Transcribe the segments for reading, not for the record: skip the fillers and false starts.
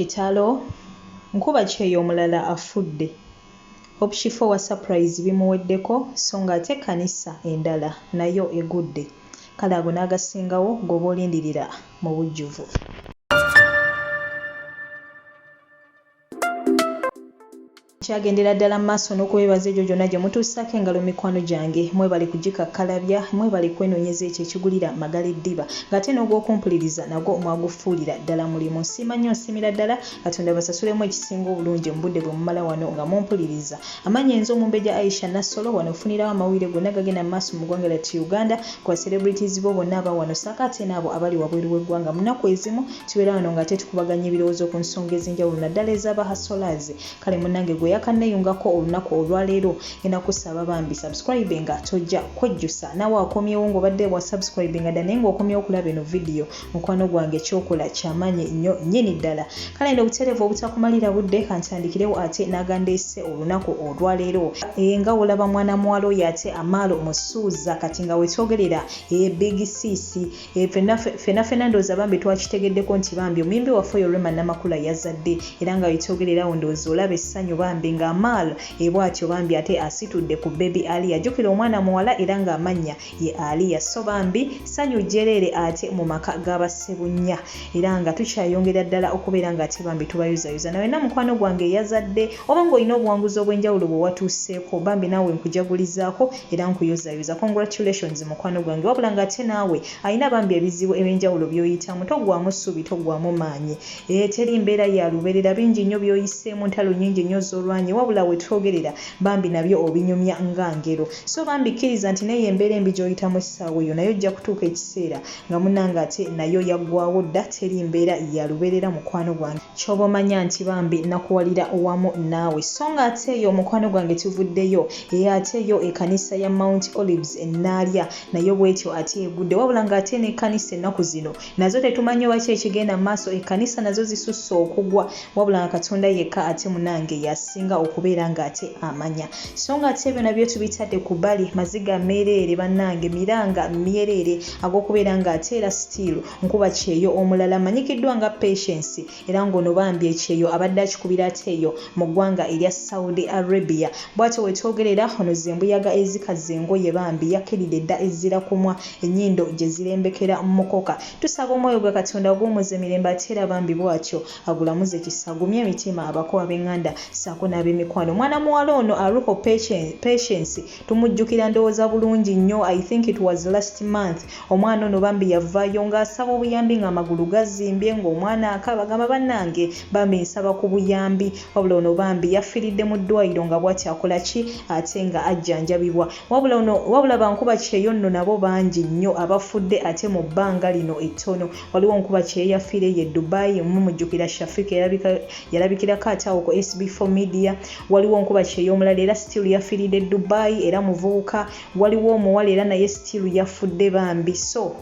Kitalo nkuba kyeyo omulala afudde. Obukifo wa surprise bimuweddeko so nga ate ekkanisa endala nayo egudde. Kale ago n'agasingawo g'oba olindirira mu bujjuvu. Kyagendera ddala mu maaso n'okwebaza egyo gyonna gye mutuusaako engalo mikwano gyange mwebale kugikakkalabya mwebale kwenoonyeza ekyo ekigulira Magala Eddiba ng'ate n'ogw'okumpuliriza nagwo mwagufuulira ddala mulimu. Nsiima nnyo nsiimira ddala Katonda basasulemu ekisinga obulungi mu budde bwe mumala wano nga mumpuliriza. Amannya enzo Omumbejja Aisha Nassolo wano ofunirawo amawulire gonna gagenda mu maaso mu ggwanga lyattu Uganda kwa celebrities bo bonna aba wano ssaako ate n'abo abali wabweru w'eggwanga. Mu nnaku ezimu tubeera wano ng'ate tukubaganya ebirowoozo ku nsonga ez'enjawulo naddala ez'aba hustlers. Kale munnange gwe yakanneyungako olunaku olwaleero ngenda kusaba bambi subscribe nga tojja kwejjusa nawe akomyewo ng'obadde bwa subscribe nga naye ng'okomyewo okulaba eno video mukwano gwange ekyokola kyamaanyi nnyo nnyini ddala. Kale ndo obutereevu obutakumalira budde kantandikirewo ate n'agandeese olunaku olwaleero nga olaba mwana muwala oyo ate Amaalo Musuuza kati nga wetwogerera Big Sisi fena ndowooza bambi twakitegeddeko nti bambi omuyimbi waffe oyo Rema Namakula yazadde era nga wetwogererawo ndowooza olaba essanyu bambi nga Amaalo bw'atyo bambi ate asitudde ku Baby Aliya. Jjukira omwana muwala era ng'amannya ye Aliya. So bambi ssanyu jjereere ate mu maka g'abasebunya era nga tukyayongera ddala okubeera ng'ate bambi tubayuzayuza. Nawe na mukwano gwange eyazadde oba ng'olina obuwanguzi obw'enjawulo bwe watuuseeko bambi naawe nkujagulizaako era nkuyuzayuza. Congratulations mukwano gwange. Wabula ng'ate naawe alina bambi ebizibu eby'enjawulo by'oyitamu togwamu ssuubi togwamu maanyi. Teri mbeera ya lubeerera bingi nnyo by'oyiseemu ntalo nnyingi nnyo z'olwanyi wabula wetwogerera bambi nabyo obinyumya nga ngero. So bambi kkiriza nti naye embeera embi gy'oyitamu essaawa eyo nayo ojja kutuuka ekiseera nga munnange ate nayo yaggwawo dda teri mbeera ya lubeerera mukwano gwange. Ky'oba omanya nti bambi nakuwalira wamu naawe. So nga ate eyo mukwano gwange tuvuddeyo ate yo ekkanisa ya Mount Olives Ennaalya nayo bwetyo ate egudde wabula ng'ate n'ekkanisa ennaku zino nazo tetumanyi oba ki ekigenda mu maaso. Ekkanisa nazo zisusse okugwa wabula nga Katonda yekka ate munnange yasinga okubeera ng'ate amanya. So nga ate ebyo nabyo tubitadde ku bbali maziga meereere bannange miranga myereere ag'okubeera ng'ate era still nkuba kyeyo omulala amanyikiddwa nga Patience era ng'ono bambi ekyeyo abadde akikubira ate eyo mu ggwanga erya Saudi Arabia. Bw'atyo wetwogerera ono zembuyaga ezikaze engoye bambi yakkirira dda ezzira kumwa ennyindo gye zirembekera mukoka. Tusaba omwoyo gwa Katonda ogw'omuze emirembe ate era bambi bw'atyo agulamuze kisa agumye emitima abakowa b'eŋŋanda ssaako n'ab'emikwano. Mwana muwala ono aluko Patience tumujjukira ndowooza bulungi nnyo. I think it was last month omwana ono bambi yavaayo ng'asaba obuyambi ng'amagulu gazimbye ng'omwana akabagamba bannange bambi nsaba ku buyambi wabula ono bambi yafiiridde mu ddwaliro nga bw'atyo akola ki ate nga ajjanjabibwa. Wabula bankuba kyeyo nno nabo bangi nnyo abafudde ate mu bbanga lino ettono. Waliwo nkuba kyeyo yafiire ye Dubai mumujjukira Shafika yalabikirako ate awo ku SB4 Media. Waliwo nkuba kyeyo omulala era still yafiiridde Dubai era muvubuka. Waliwo omuwala era naye still yafudde bambi. So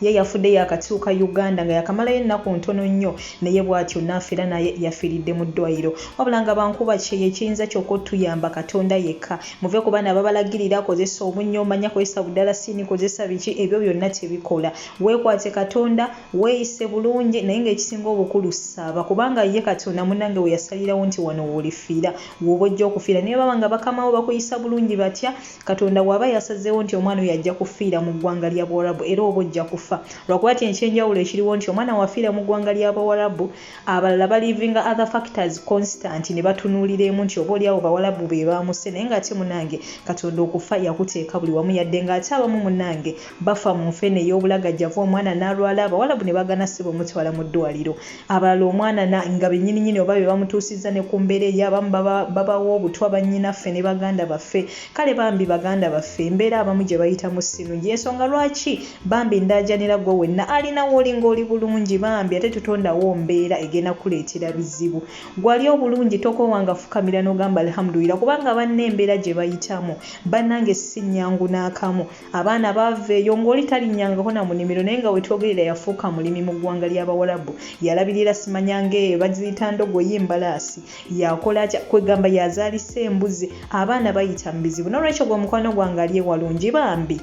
ye yafudde yakatuuka Uganda nga yakamalayo ennaku ntono nnyo naye bw'atyo n'afiira naye yafiiridde mu ddwaliro. Wabula nga bankuba kyeyo ekiyinza kyokka otuyamba Katonda yekka. Muve ku baana babalagirira kozesa obunnyo omanya kozesa budalasiini kozesa biki ebyo byonna tebikola. Weekwate Katonda weeyise bulungi naye ng'ekisinga obukulu ssaaba kubanga ye Katonda munnange we yasalirawo nti wano w'olifiira w'oba ojja okufiira. Naye baba nga bakamawo bakuyisa bulungi batya Katonda bw'aba yasazeewo nti omwana oyo ajja kufiira mu ggwanga lya Buwarabu era oba ojja kufa. Lwakuba ti ekyenjawulo ekiriwo nti omwana wafiira mu ggwanga ly'Abawarabu abalala balivinga other factors constant ne batunuulira emu nti oba oliawo Bawarabu be baamuse naye ng'ate munnange Katonda okufa yakuteeka buli wamu yadde ng'ate abamu munnange bafa mu nfene ey'obulagajjavu omwana n'alwala Abawarabu ne bagana si bamutwala mu ddwaliro. Abalala omwana nga bennyininyini oba be bamutuusizza ne ku mbeera ey'abamu babawa obutwa bannyinaffe ne baganda baffe. Kale bambi baganda baffe embeera abamu gye bayitamu sinungi ensonga lwaki bambi ndaajanira gwe wenna alinawo oli ng'oli bulungi bambi ate tutondawo mbeera egenda kuleetera bizibu. Gwali obulungi tokowanga fukamira n'ogamba alhamdulillah kubanga banne embeera gye bayitamu bannange si nnyangu n'akamu. Abaana baveeyo ng'oli talinnyangako na mu nnimiro naye nga wetwogerera yafuuka mulimi mu ggwanga ly'Abawarabu yalabirira simanyange baziyita ndogoyi embalaasi yakola atya kwegamba yazaalisa embuzi abaana bayita mu bizibu. N'olwekyo gwe mukwano gwange ali ewalungi bambi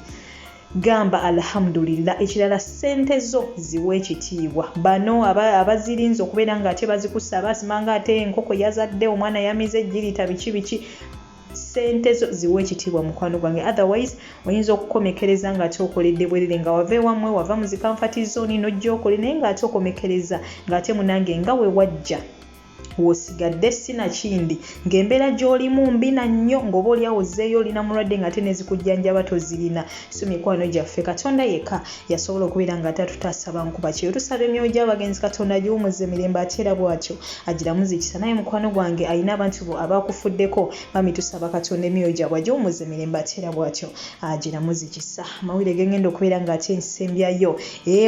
gamba alhamdulillah. Ekirala ssente zo ziwe ekitiibwa. Bano abazirinze okubeera nga ate bazikussa basimanga ate enkoko yazadde omwana yamize ejjirita biki ssente zo ziwe ekitiibwa mukwano gwange. Otherwise oyinza okukomekereza nga ate okoledde bwerere nga wava ewammwe wava mu zikamfati zooni n'ojja okole naye nga ate okomekereza nga ate munange nga we wajja wosigadde sina kindi ng'embeera gy'olimu mbi na nnyo ng'oba oli awozzeeyo olina mulwadde nga ate nezikujjanjaba tozirina. So mikwano gyaffe Katonda yekka yasobola okubeera nga tatutaasa bankuba kyeyo tusaba emyoyo gy'abagenzi Katonda giwumuzza emirembe ate era bw'atyo agiramuza ekisa. Naye mukwano gwange alina abantu bo abakufuddeko bami tusaba Katonda emyoyo gyabwe agiwumuzza emirembe ate era bw'atyo agiramuza ekisa. Amawulire gengenda okubeera nga ate nsembyayo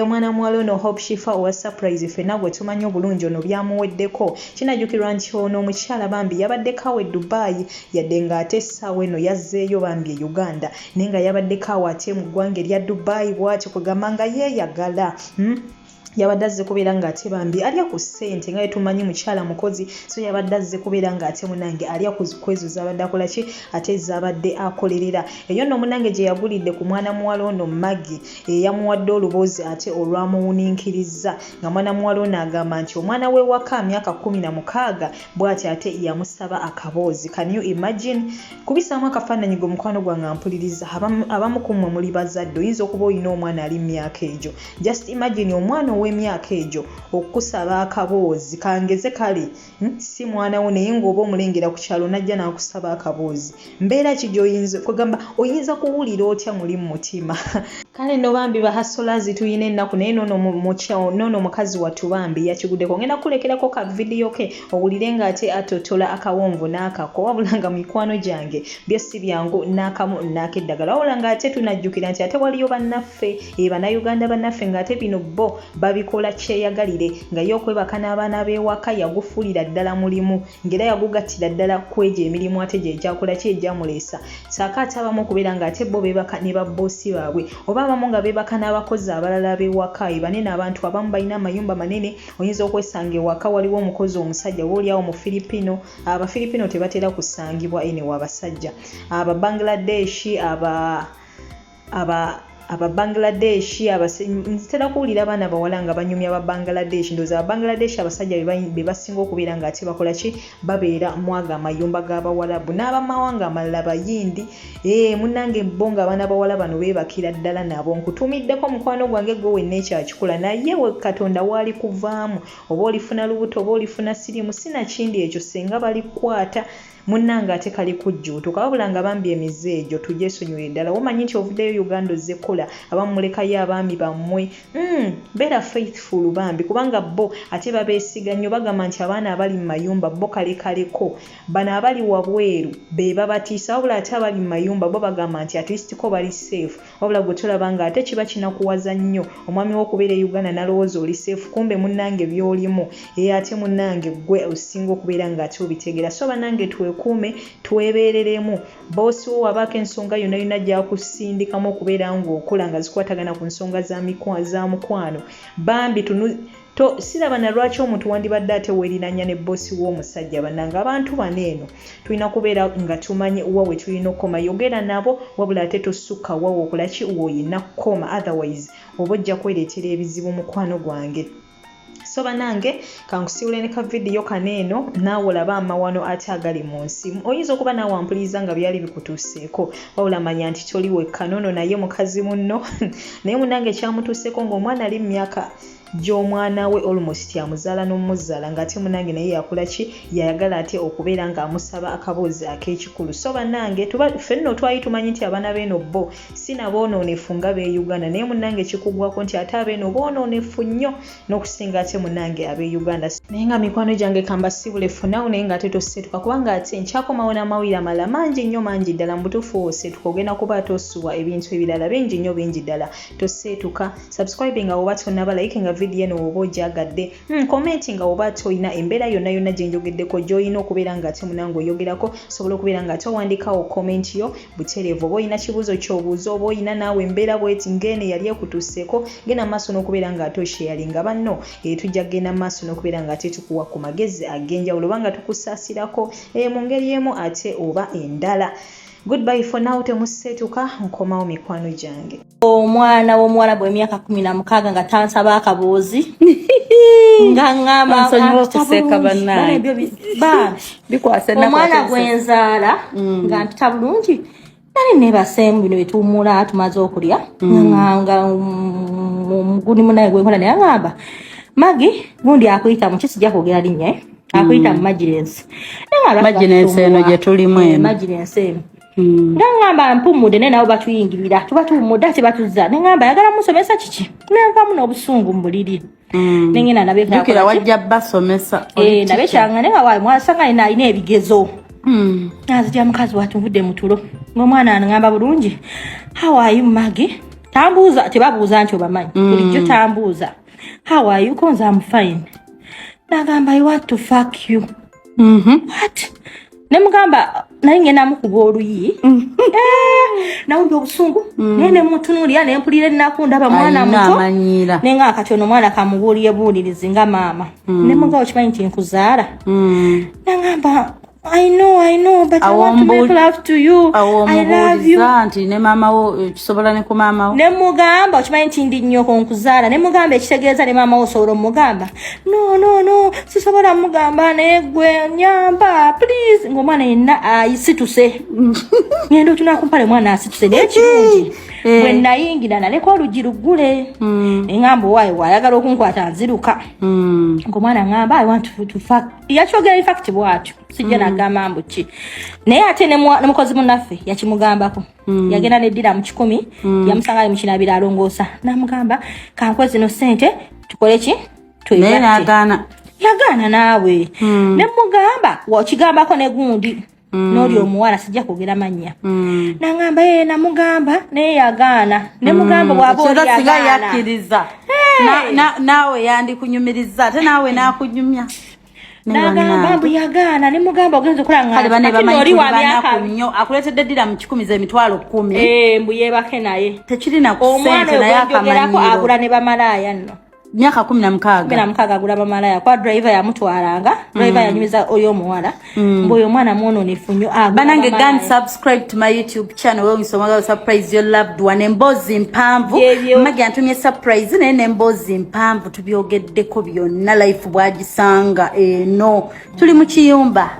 omwana muwala ono Hope Shifa owa surprise ffenna gwe tumanyi obulungi ono byamuweddeko. Kinajjukirwa nti ono omukyala bambi yabaddeko awo e Dubai yadde nga ate essaawa eno yazzeeyo bambi e Uganda naye nga yabaddeko awo ate mu ggwanga erya Dubai bw'atyo kugamba nga yeeyagala. Yabadde azze kubeera nga ate bambi alya ku ssente nga tumanyi mukyala mukozi so yabadde azze kubeera nga ate munange alya kwezo zabadde akola ki ate zabadde akolerera. Eyo nno munange gye yagulidde ku mwana muwala ono Maggie yamuwadde oluboozi ate olwamuwuninkiriza nga mwana muwala ono agamba nti omwana we waka myaka 16 bw'ati ate yamusaba akaboozi. Can you imagine? Kubisaamu akafaananyi gwe mukwano gwange ampuliriza abamu ku mmwe muli bazadde oyinza okuba olina omwana ali myaka egyo. Just imagine omwana w'emyaka egyo okusaba akaboozi kangeze kale si mwana wo naye ng'oba omulengera ku kyalo najja n'akusaba akaboozi. Mbeera ki gy'oyinza kugamba oyinza kuwulira otya muli mu mutima? Kale no bambi bahasolazi tuyina ennaku naye nono mukazi wattu bambi yakiguddeko. Ngenda kulekerako ka vidiyo ke owulire nga ate atotola akawonvu n'akako wabula nga mikwano gyange byo si byangu n'akamu n'akeddagala. Wabula nga ate tunajjukira nti ate waliyo bannaffe bannayuganda bannaffe nga ate bino bo babikola kyeyagalire nga ye okwebaka n'abaana b'ewaka yagufuulira ddala mulimu ng'era yagugattira ddala kwegyo emirimu ate gye gyakola ki egyamuleesa. Saaka ate abamu okubeera nga ate bo beebaka ne babboosi baabwe oba abamu nga beebaka n'abakozi abalala b'ewaka banene abantu abamu balina amayumba manene oyinza okwesanga ewaka waliwo omukozi omusajja obaoliawo mu Filipino. Abafilipino tebatera kusangibwa enewa abasajja Ababangladeshi Ababangladesh nzitera kuwulira abaana bawala nga banyumya Ababangladesh ndowooza Ababangladesh abasajja be basinga okubeera nga ate bakola ki babeera mwaga amayumba g'Abawalabu n'abamawanga amalala Bayindi. Munnange bo nga abaana bawala bano beebakira ddala nabo nkutumiddeko mukwano gwange gwe wenna ekyakikola naye we Katonda waali kuvaamu oba olifuna lubuto oba olifuna sirimu sina kindi ekyo senga balikwata munnange ate kali kujjuutuka wabula nga bambi emize egyo tugyesonyiwe ddala. Womanyi nti ovuddeyo Uganda ozze kola abamulekayo abaami bammwe beera faithful bambi kubanga bo ate babeesiga nnyo bagamba nti abaana abali mu mayumba bo kalekaleko bano abali wabweru be babatiisa wabula ate abali mu mayumba bo bagamba nti at least ko bali safe wabula gwe tolaba nga ate kiba kinakuwaza nnyo omwami w'okubeera e Uganda n'alowooza oli safe kumbe munnange by'olimu ate munnange gwe osinga okubeera nga ate obitegeera. So bannange kume twebereremu boosi wo wabaako ensonga yonna yonna gyakusindikamu okubeera ng'okola nga zikwatagana ku nsonga za mukwano bambi siraba na lwaki omuntu wandibadde ate weerinanya ne boosi w'omusajja bannanga abantu baneeno tulina kubeera nga tumanyi wawe tulina okukoma yogera nabo wabula ate tosukka wawe okola ki woyina kukoma otherwise oba ojja kwereetera ebizibu mukwano gwange. So banange kankusiwule ne ka video kaneeno naawe olaba amawano ate agali mu nsi. Oyinza okuba naawe wampuliriza nga byali bikutuuseeko wabula manya nti toli wekka nono naye mukazi munno naye munange kyamutuuseeko ng'omwana ali mu myaka gy'omwana we almost yamuzaala n'omuzzaala ng'ate munange naye yakula ki yayagala ate okubeera ng'amusaba akaboozi ak'ekikulu. So bannange ffenno twali tumanyi nti abaana beeno bo sina boonoonefu nga b'e Uganda naye munange kikugwako nti ate abeeno boonoonefu nnyo n'okusinga ate munange ab'e Uganda. Naye nga mikwano gyange kambasibule funawo naye ng'ate toseetuka kubanga ate nkyakomawo n'amawulire amalala mangi nnyo mangi ddala mu butuufu oseetuka ogenda kuba tosuwa ebintu ebirala bingi nnyo bingi ddala toseetuka. Subscribe nga oba tonnaba like nga video eno oba ogyagadde comment nga oba toyina embeera yonna yonna gye njogeddeko gy'olina okubeera nga ate munange oyogerako sobola okubeera nga ate owandikawo comment yo butereevu oba olina kibuuzo ky'obuuza oba olina naawe embeera bweti ng'eno yali ekutuuseeko genda maaso n'okubeera nga ate osharinga banno tujja kgenda maaso n'okubeera nga ate tukuwa ku magezi ag'enjawulo oba nga tukusaasirako mu ngeri emu ate oba endala. Goodbye for now, temusetuka nkomawo mikwano gyange. Omwana w'omuwala bw'emyaka 16 nga tansaba akabuuzi nga ngamba kuseka bannaye bikwase na omwana gwenzaala nga mpita bulungi nali nebasembu bino betuumula tumaze okulya nga muguni munaye gwenkola naye ngamba Magi gundi akuyita mu kisijja kwogera linnya akuyita mu Magirense eno gye tulimu eno Magirense ngamba mpumude ne nabo batuyingirira tuba tumudde ate batuzza ne ngamba yagala musomesa kiki nenvamu n'obusungu mu buliri nengena nabe kira wajja basomesa nabe kyangane nga wayi mwasanga ina ebigezo azitya mukazi watuvudde mutulo ng'omwana ngamba bulungi how are you Magi tambuuza tebabuuza nti obamanyi bulijjo tambuuza how are you konza I'm fine nagamba I want to fuck you what nemugamba naye ngenda mukuba oluyi nawulira obusungu nene mutunuulira nempulira ennakundaba mwana muto nenga akatono mwana kamubuulire buulirizi nga maama nemugamba okimanyi nti nkuzaala nagamba I know, but I want to make love to you. I love you. Auntie, ne mama wo kisobola ne ku mama wo. Ne mugamba okimanyi nti ndi nnyoko nkuzaala. Ne mugamba ekitegeeza ne mama wo osobola mugamba. No, sisobola mugamba naye gwe nyamba, please. Ng'omwana yenna ayisituse. Ngendo tunakumpale mwana asituse naye kirungi. Bwe nayingira naleka oluggi luggule. Engamba waayo ayagala okunkwata nziruka. Ng'omwana ngamba I want to fuck. Yakyogera in fact bw'atyo. Sijja nagamba mbuki naye ate ne mukozi munnaffe yakimugambako yagenda neddira mu 10 yamusanga mu kinabira alongoosa namugamba kankwe zino sente tukole ki yagaana naawe ne mugamba wakigambako ne gundi n'oli omuwala sijja kwogera mannya nangamba namugamba naye yagaana ne mugamba bw'aba oli yakkiriza naawe yandikunyumiriza ate naawe n'akunyumya nagamba mbu yagaana ne mugamba ogenza okulanga oli wa myaka nnyo akuleetedde ddira mu 10 emitwalo 10 mbu yeebake naye tekirina ku omwana naye ogenjogerako agula ne bamalaaya nno myaka 16 agula bamalaaya kwa driver yamutwalanga driver yanyumiza oyo omuwala mbu omwana mwononefu nnyo banange gan subscribe to my YouTube channel wewe nsomaga surprise your loved one embozi mpanvu Magi antumye surprise ne embozi mpanvu tubyogeddeko byonna life bwagisanga eno tuli mu kiyumba